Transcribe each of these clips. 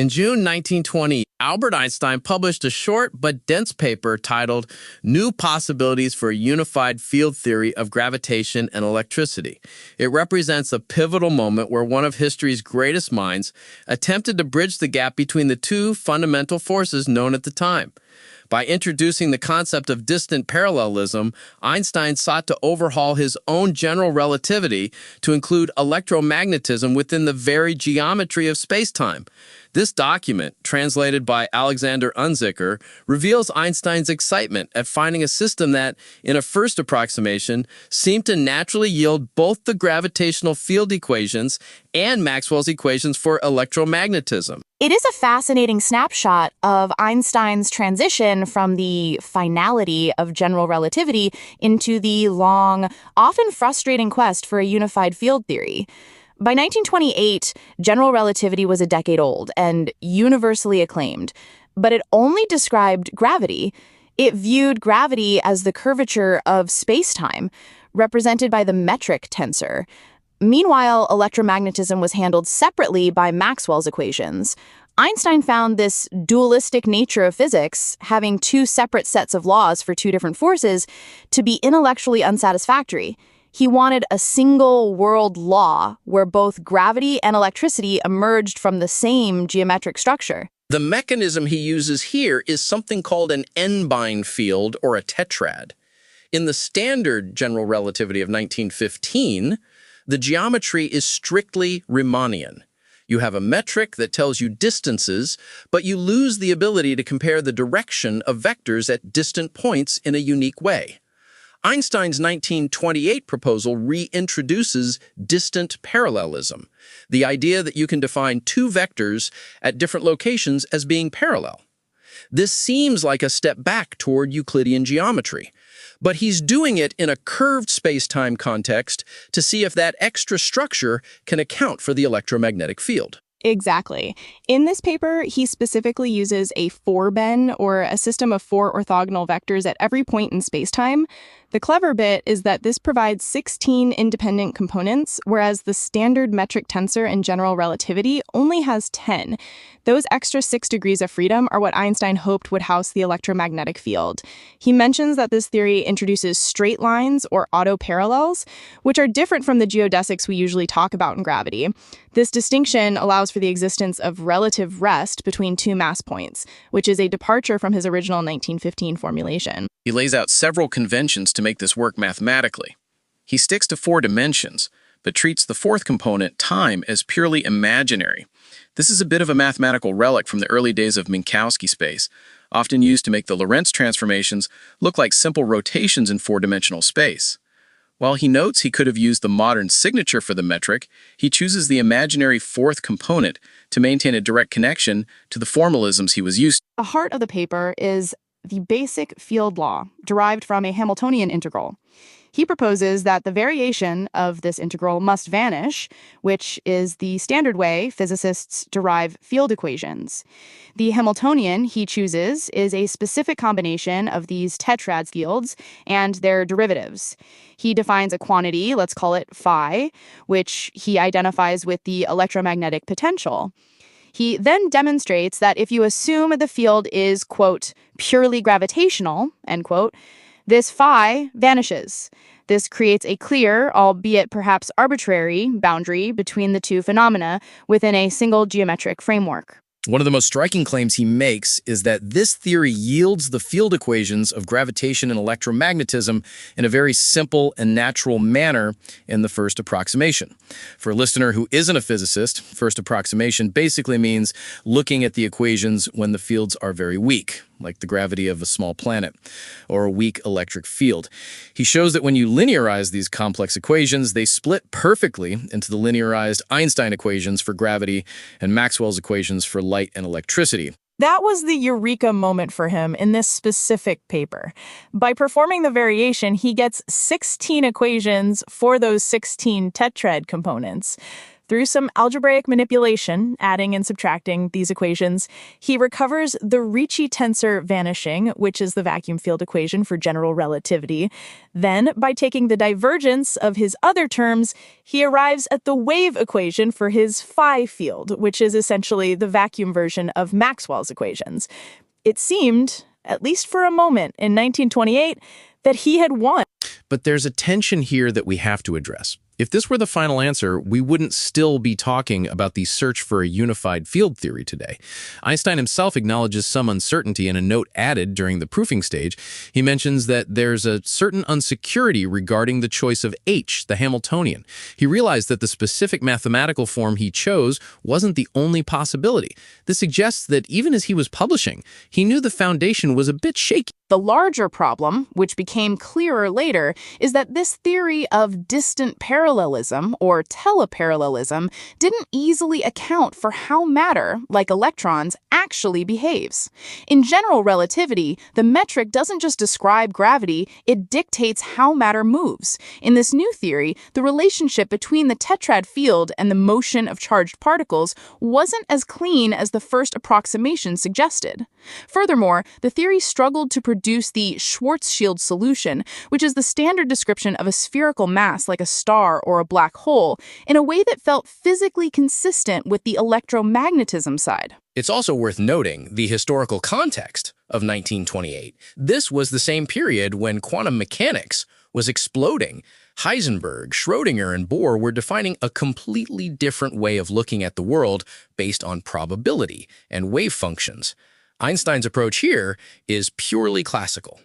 In June 1920, Albert Einstein published a short but dense paper titled New Possibilities for a Unified Field Theory of Gravitation and Electricity. It represents a pivotal moment where one of history's greatest minds attempted to bridge the gap between the two fundamental forces known at the time. By introducing the concept of distant parallelism, Einstein sought to overhaul his own general relativity to include electromagnetism within the very geometry of spacetime. This document, translated by Alexander Unzicker, reveals Einstein's excitement at finding a system that, in a first approximation, seemed to naturally yield both the gravitational field equations and Maxwell's equations for electromagnetism. It is a fascinating snapshot of Einstein's transition from the finality of general relativity into the long, often frustrating quest for a unified field theory. By 1928, general relativity was a decade old and universally acclaimed, but it only described gravity. It viewed gravity as the curvature of spacetime, represented by the metric tensor. Meanwhile, electromagnetism was handled separately by Maxwell's equations. Einstein found this dualistic nature of physics, having two separate sets of laws for two different forces, to be intellectually unsatisfactory. He wanted a single world law where both gravity and electricity emerged from the same geometric structure. The mechanism he uses here is something called an n-bind field, or a tetrad. In the standard general relativity of 1915, the geometry is strictly Riemannian. You have a metric that tells you distances, but you lose the ability to compare the direction of vectors at distant points in a unique way. Einstein's 1928 proposal reintroduces distant parallelism, the idea that you can define two vectors at different locations as being parallel. This seems like a step back toward Euclidean geometry, but he's doing it in a curved space-time context to see if that extra structure can account for the electromagnetic field. Exactly. In this paper, he specifically uses a 4-ben, or a system of 4 orthogonal vectors at every point in spacetime. The clever bit is that this provides 16 independent components, whereas the standard metric tensor in general relativity only has 10. Those extra 6 degrees of freedom are what Einstein hoped would house the electromagnetic field. He mentions that this theory introduces straight lines, or autoparallels, which are different from the geodesics we usually talk about in gravity. This distinction allows for the existence of relative rest between two mass points, which is a departure from his original 1915 formulation. He lays out several conventions to make this work mathematically. He sticks to 4 dimensions, but treats the fourth component, time, as purely imaginary. This is a bit of a mathematical relic from the early days of Minkowski space, often used to make the Lorentz transformations look like simple rotations in 4-dimensional space. While he notes he could have used the modern signature for the metric, he chooses the imaginary fourth component to maintain a direct connection to the formalisms he was used to. The heart of the paper is the basic field law, derived from a Hamiltonian integral. He proposes that the variation of this integral must vanish, which is the standard way physicists derive field equations. The Hamiltonian he chooses is a specific combination of these tetrad fields and their derivatives. He defines a quantity, let's call it phi, which he identifies with the electromagnetic potential. He then demonstrates that if you assume the field is, quote, purely gravitational, end quote, this phi vanishes. This creates a clear, albeit perhaps arbitrary, boundary between the two phenomena within a single geometric framework. One of the most striking claims he makes is that this theory yields the field equations of gravitation and electromagnetism in a very simple and natural manner in the first approximation. For a listener who isn't a physicist, first approximation basically means looking at the equations when the fields are very weak, like the gravity of a small planet, or a weak electric field. He shows that when you linearize these complex equations, they split perfectly into the linearized Einstein equations for gravity and Maxwell's equations for light and electricity. That was the eureka moment for him in this specific paper. By performing the variation, he gets 16 equations for those 16 tetrad components. Through some algebraic manipulation, adding and subtracting these equations, he recovers the Ricci tensor vanishing, which is the vacuum field equation for general relativity. Then, by taking the divergence of his other terms, he arrives at the wave equation for his phi field, which is essentially the vacuum version of Maxwell's equations. It seemed, at least for a moment in 1928, that he had won. But there's a tension here that we have to address. If this were the final answer, we wouldn't still be talking about the search for a unified field theory today. Einstein himself acknowledges some uncertainty in a note added during the proofing stage. He mentions that there's a certain insecurity regarding the choice of H, the Hamiltonian. He realized that the specific mathematical form he chose wasn't the only possibility. This suggests that even as he was publishing, he knew the foundation was a bit shaky. The larger problem, which became clearer later, is that this theory of distant parallelism, or teleparallelism, didn't easily account for how matter, like electrons, actually behaves. In general relativity, the metric doesn't just describe gravity, it dictates how matter moves. In this new theory, the relationship between the tetrad field and the motion of charged particles wasn't as clean as the first approximation suggested. Furthermore, the theory struggled to produce the Schwarzschild solution, which is the standard description of a spherical mass like a star or a black hole, in a way that felt physically consistent with the electromagnetism side. It's also worth noting the historical context of 1928. This was the same period when quantum mechanics was exploding. Heisenberg, Schrödinger, and Bohr were defining a completely different way of looking at the world based on probability and wave functions. Einstein's approach here is purely classical.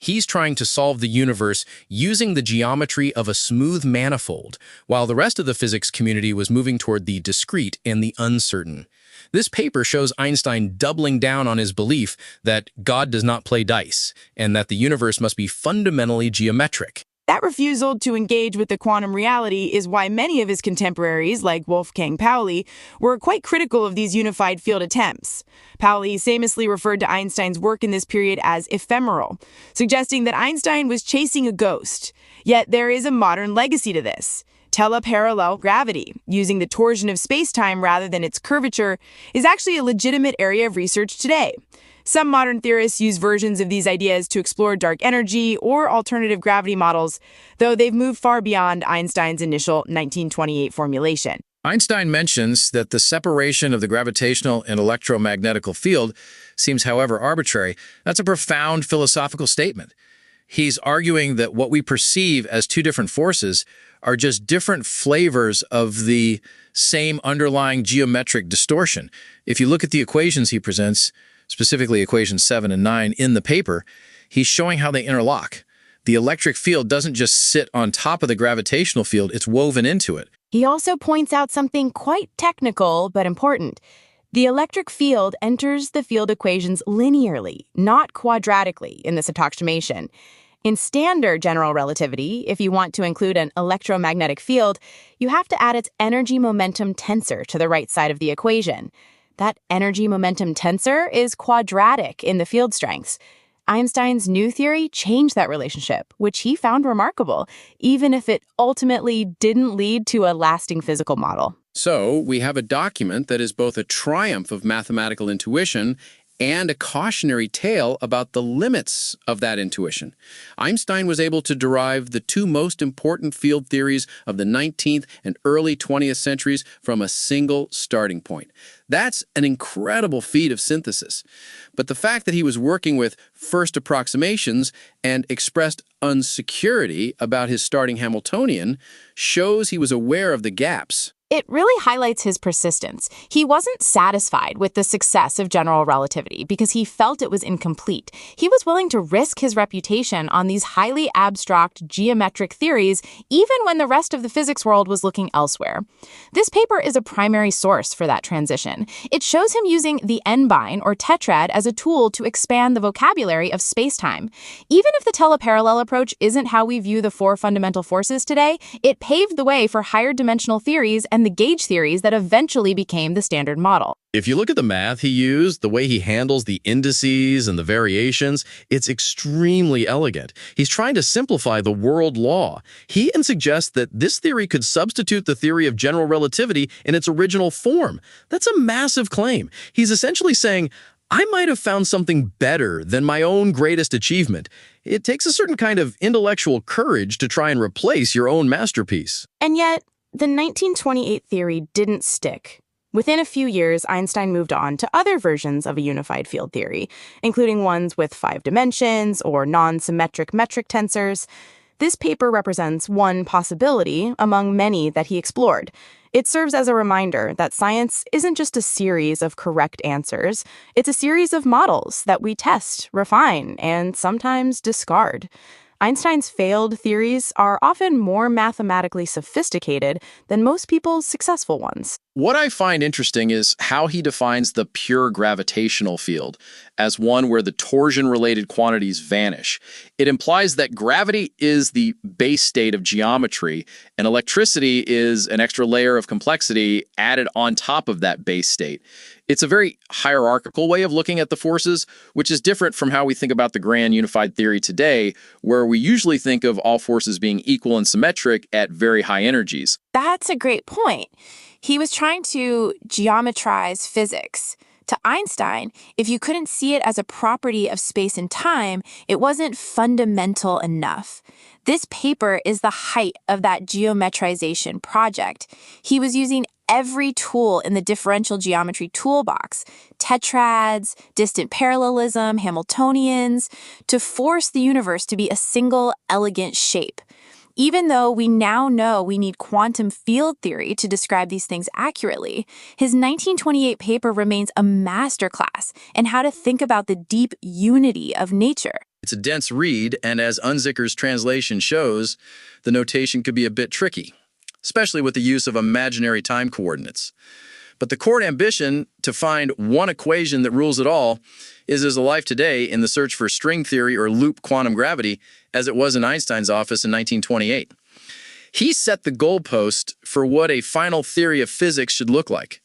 He's trying to solve the universe using the geometry of a smooth manifold, while the rest of the physics community was moving toward the discrete and the uncertain. This paper shows Einstein doubling down on his belief that God does not play dice, and that the universe must be fundamentally geometric. That refusal to engage with the quantum reality is why many of his contemporaries, like Wolfgang Pauli, were quite critical of these unified field attempts. Pauli famously referred to Einstein's work in this period as ephemeral, suggesting that Einstein was chasing a ghost. Yet there is a modern legacy to this. Teleparallel gravity, using the torsion of space-time rather than its curvature, is actually a legitimate area of research today. Some modern theorists use versions of these ideas to explore dark energy or alternative gravity models, though they've moved far beyond Einstein's initial 1928 formulation. Einstein mentions that the separation of the gravitational and electromagnetical field seems, however, arbitrary. That's a profound philosophical statement. He's arguing that what we perceive as two different forces are just different flavors of the same underlying geometric distortion. If you look at the equations he presents, specifically equations 7 and 9 in the paper, he's showing how they interlock. The electric field doesn't just sit on top of the gravitational field, it's woven into it. He also points out something quite technical but important. The electric field enters the field equations linearly, not quadratically, in this approximation. In standard general relativity, if you want to include an electromagnetic field, you have to add its energy-momentum tensor to the right side of the equation. That energy-momentum tensor is quadratic in the field strengths. Einstein's new theory changed that relationship, which he found remarkable, even if it ultimately didn't lead to a lasting physical model. So we have a document that is both a triumph of mathematical intuition and a cautionary tale about the limits of that intuition. Einstein was able to derive the two most important field theories of the 19th and early 20th centuries from a single starting point. That's an incredible feat of synthesis. But the fact that he was working with first approximations and expressed insecurity about his starting Hamiltonian shows he was aware of the gaps. It really highlights his persistence. He wasn't satisfied with the success of general relativity because he felt it was incomplete. He was willing to risk his reputation on these highly abstract geometric theories, even when the rest of the physics world was looking elsewhere. This paper is a primary source for that transition. It shows him using the n-bine, or tetrad, as a tool to expand the vocabulary of spacetime. Even if the teleparallel approach isn't how we view the four fundamental forces today, it paved the way for higher dimensional theories and and the gauge theories that eventually became the standard model. If you look at the math he used, the way he handles the indices and the variations, it's extremely elegant. He's trying to simplify the world law. He even suggests that this theory could substitute the theory of general relativity in its original form. That's a massive claim. He's essentially saying, I might have found something better than my own greatest achievement. It takes a certain kind of intellectual courage to try and replace your own masterpiece. And yet, the 1928 theory didn't stick. Within a few years, Einstein moved on to other versions of a unified field theory, including ones with 5 dimensions or non-symmetric metric tensors. This paper represents one possibility among many that he explored. It serves as a reminder that science isn't just a series of correct answers. It's a series of models that we test, refine, and sometimes discard. Einstein's failed theories are often more mathematically sophisticated than most people's successful ones. What I find interesting is how he defines the pure gravitational field as one where the torsion-related quantities vanish. It implies that gravity is the base state of geometry, and electricity is an extra layer of complexity added on top of that base state. It's a very hierarchical way of looking at the forces, which is different from how we think about the grand unified theory today, where we usually think of all forces being equal and symmetric at very high energies. That's a great point. He was trying to geometrize physics. To Einstein, if you couldn't see it as a property of space and time, it wasn't fundamental enough. This paper is the height of that geometrization project. He was using every tool in the differential geometry toolbox, tetrads, distant parallelism, Hamiltonians, to force the universe to be a single elegant shape. Even though we now know we need quantum field theory to describe these things accurately, his 1928 paper remains a masterclass in how to think about the deep unity of nature. It's a dense read, and as Unzicker's translation shows, the notation could be a bit tricky, especially with the use of imaginary time coordinates. But the core ambition to find one equation that rules it all is as alive today in the search for string theory or loop quantum gravity as it was in Einstein's office in 1928. He set the goalpost for what a final theory of physics should look like,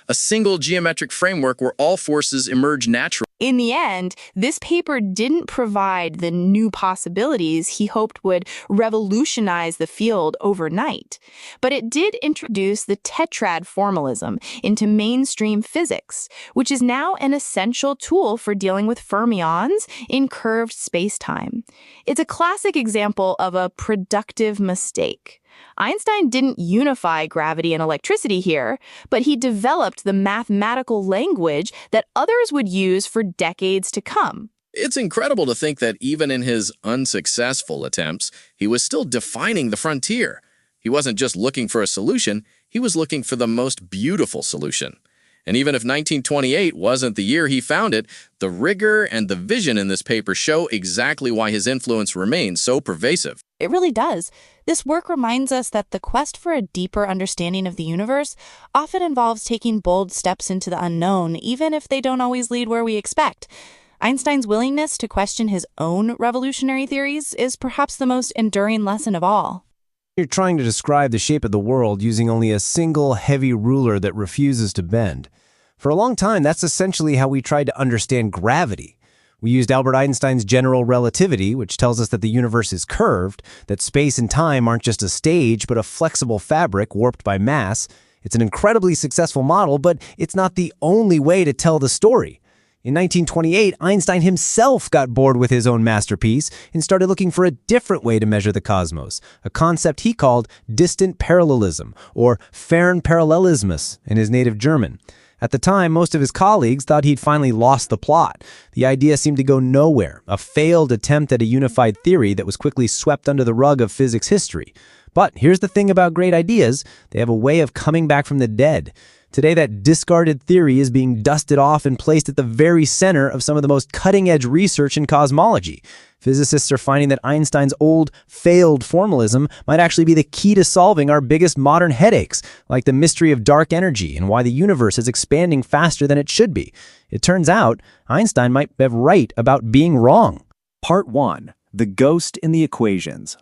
a single geometric framework where all forces emerge naturally. In the end, this paper didn't provide the new possibilities he hoped would revolutionize the field overnight, but it did introduce the tetrad formalism into mainstream physics, which is now an essential tool for dealing with fermions in curved spacetime. It's a classic example of a productive mistake. Einstein didn't unify gravity and electricity here, but he developed the mathematical language that others would use for decades to come. It's incredible to think that even in his unsuccessful attempts, he was still defining the frontier. He wasn't just looking for a solution, he was looking for the most beautiful solution. And even if 1928 wasn't the year he found it, the rigor and the vision in this paper show exactly why his influence remains so pervasive. It really does. This work reminds us that the quest for a deeper understanding of the universe often involves taking bold steps into the unknown, even if they don't always lead where we expect. Einstein's willingness to question his own revolutionary theories is perhaps the most enduring lesson of all. You're trying to describe the shape of the world using only a single heavy ruler that refuses to bend. For a long time, that's essentially how we tried to understand gravity. We used Albert Einstein's general relativity, which tells us that the universe is curved, that space and time aren't just a stage, but a flexible fabric warped by mass. It's an incredibly successful model, but it's not the only way to tell the story. In 1928, Einstein himself got bored with his own masterpiece and started looking for a different way to measure the cosmos, a concept he called distant parallelism, or Fernparallelismus in his native German. At the time, most of his colleagues thought he'd finally lost the plot. The idea seemed to go nowhere, a failed attempt at a unified theory that was quickly swept under the rug of physics history. But here's the thing about great ideas, they have a way of coming back from the dead. Today, that discarded theory is being dusted off and placed at the very center of some of the most cutting-edge research in cosmology. Physicists are finding that Einstein's old, failed formalism might actually be the key to solving our biggest modern headaches, like the mystery of dark energy and why the universe is expanding faster than it should be. It turns out, Einstein might be right about being wrong. Part 1. The Ghost in the Equations.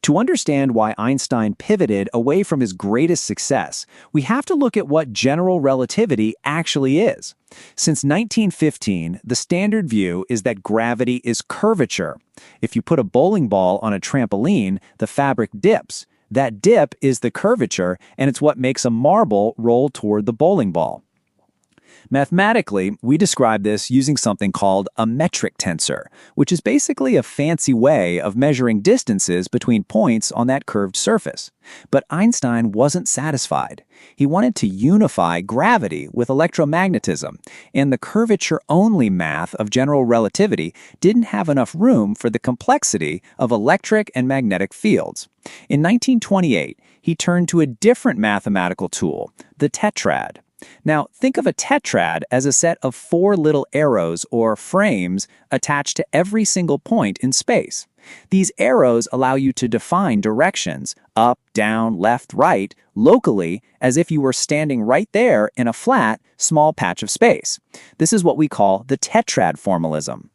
To understand why Einstein pivoted away from his greatest success, we have to look at what general relativity actually is. Since 1915, the standard view is that gravity is curvature. If you put a bowling ball on a trampoline, the fabric dips. That dip is the curvature, and it's what makes a marble roll toward the bowling ball. Mathematically, we describe this using something called a metric tensor, which is basically a fancy way of measuring distances between points on that curved surface. But Einstein wasn't satisfied. He wanted to unify gravity with electromagnetism, and the curvature-only math of general relativity didn't have enough room for the complexity of electric and magnetic fields. In 1928, he turned to a different mathematical tool, the tetrad. Now, think of a tetrad as a set of 4 little arrows or frames attached to every single point in space. These arrows allow you to define directions, up, down, left, right, locally, as if you were standing right there in a flat, small patch of space. This is what we call the tetrad formalism.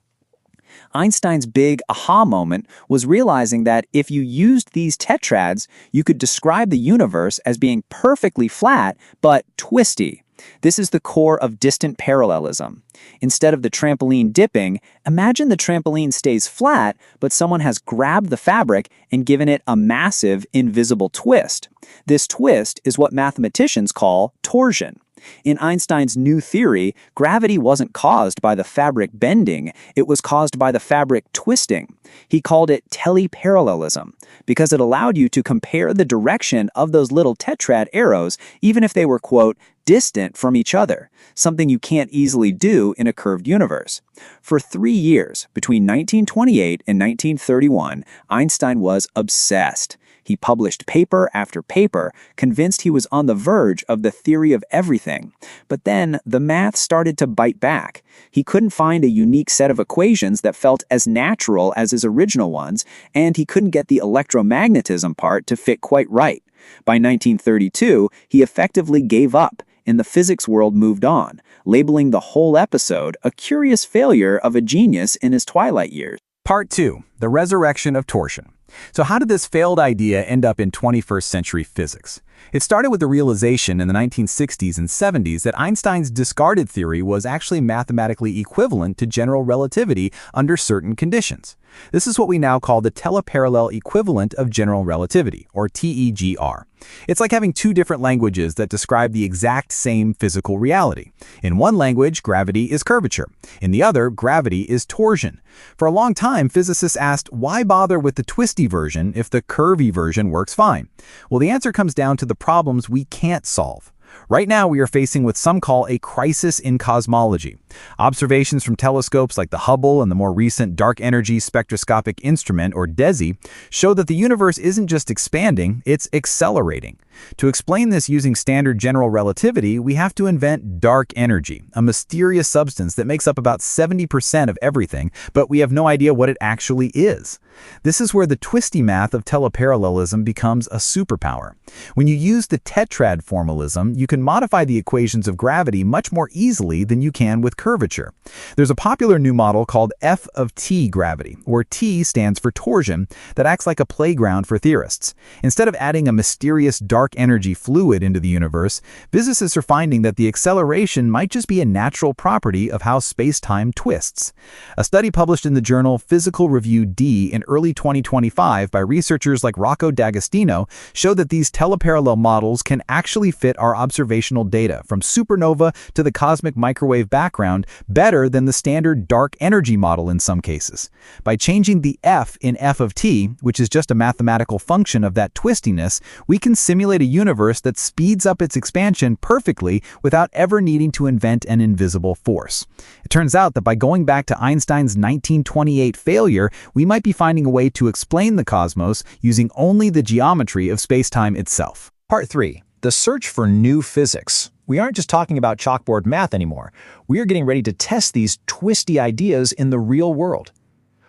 Einstein's big aha moment was realizing that if you used these tetrads, you could describe the universe as being perfectly flat, but twisty. This is the core of distant parallelism. Instead of the trampoline dipping, imagine the trampoline stays flat, but someone has grabbed the fabric and given it a massive, invisible twist. This twist is what mathematicians call torsion. In Einstein's new theory, gravity wasn't caused by the fabric bending, it was caused by the fabric twisting. He called it teleparallelism, because it allowed you to compare the direction of those little tetrad arrows, even if they were, quote, distant from each other, something you can't easily do in a curved universe. For 3 years, between 1928 and 1931, Einstein was obsessed. He published paper after paper, convinced he was on the verge of the theory of everything. But then the math started to bite back. He couldn't find a unique set of equations that felt as natural as his original ones, and he couldn't get the electromagnetism part to fit quite right. By 1932, he effectively gave up, and the physics world moved on, labeling the whole episode a curious failure of a genius in his twilight years. Part 2. The Resurrection of Torsion. So how did this failed idea end up in 21st century physics? It started with the realization in the 1960s and 70s that Einstein's discarded theory was actually mathematically equivalent to general relativity under certain conditions. This is what we now call the teleparallel equivalent of general relativity, or TEGR. It's like having 2 different languages that describe the exact same physical reality. In one language, gravity is curvature. In the other, gravity is torsion. For a long time, physicists asked, why bother with the twisty version if the curvy version works fine? Well, the answer comes down to the problems we can't solve. Right now, we are facing what some call a crisis in cosmology. Observations from telescopes like the Hubble and the more recent Dark Energy Spectroscopic Instrument, or DESI, show that the universe isn't just expanding, it's accelerating. To explain this using standard general relativity, we have to invent dark energy, a mysterious substance that makes up about 70% of everything, but we have no idea what it actually is. This is where the twisty math of teleparallelism becomes a superpower. When you use the tetrad formalism, you can modify the equations of gravity much more easily than you can with curvature. There's a popular new model called F of T gravity, where T stands for torsion, that acts like a playground for theorists. Instead of adding a mysterious dark energy fluid into the universe, physicists are finding that the acceleration might just be a natural property of how space-time twists. A study published in the journal Physical Review D in early 2025 by researchers like Rocco D'Agostino showed that these teleparallel models can actually fit our observational data from supernova to the cosmic microwave background better than the standard dark energy model in some cases. By changing the F in F of T, which is just a mathematical function of that twistiness, we can simulate a universe that speeds up its expansion perfectly without ever needing to invent an invisible force. It turns out that by going back to Einstein's 1928 failure, we might be finding a way to explain the cosmos using only the geometry of spacetime itself. Part 3. The search for new physics. We aren't just talking about chalkboard math anymore. We are getting ready to test these twisty ideas in the real world.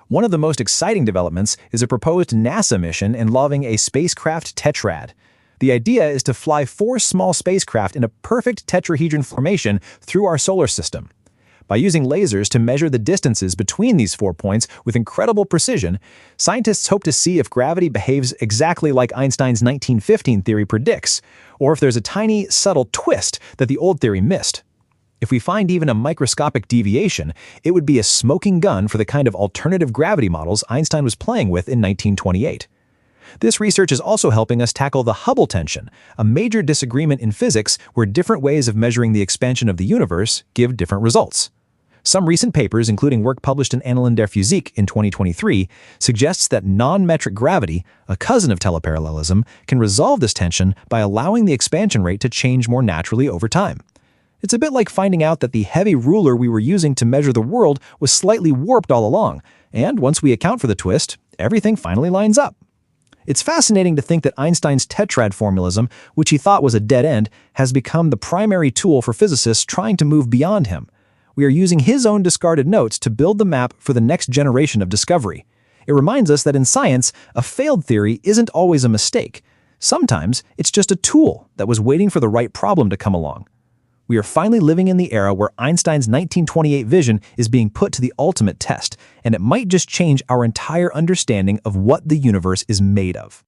One of the most exciting developments is a proposed NASA mission involving a spacecraft tetrad. The idea is to fly 4 small spacecraft in a perfect tetrahedron formation through our solar system. By using lasers to measure the distances between these 4 points with incredible precision, scientists hope to see if gravity behaves exactly like Einstein's 1915 theory predicts, or if there's a tiny, subtle twist that the old theory missed. If we find even a microscopic deviation, it would be a smoking gun for the kind of alternative gravity models Einstein was playing with in 1928. This research is also helping us tackle the Hubble tension, a major disagreement in physics where different ways of measuring the expansion of the universe give different results. Some recent papers, including work published in Annalen der Physik in 2023, suggests that non-metric gravity, a cousin of teleparallelism, can resolve this tension by allowing the expansion rate to change more naturally over time. It's a bit like finding out that the heavy ruler we were using to measure the world was slightly warped all along, and once we account for the twist, everything finally lines up. It's fascinating to think that Einstein's tetrad formalism, which he thought was a dead end, has become the primary tool for physicists trying to move beyond him. We are using his own discarded notes to build the map for the next generation of discovery. It reminds us that in science, a failed theory isn't always a mistake. Sometimes it's just a tool that was waiting for the right problem to come along. We are finally living in the era where Einstein's 1928 vision is being put to the ultimate test, and it might just change our entire understanding of what the universe is made of.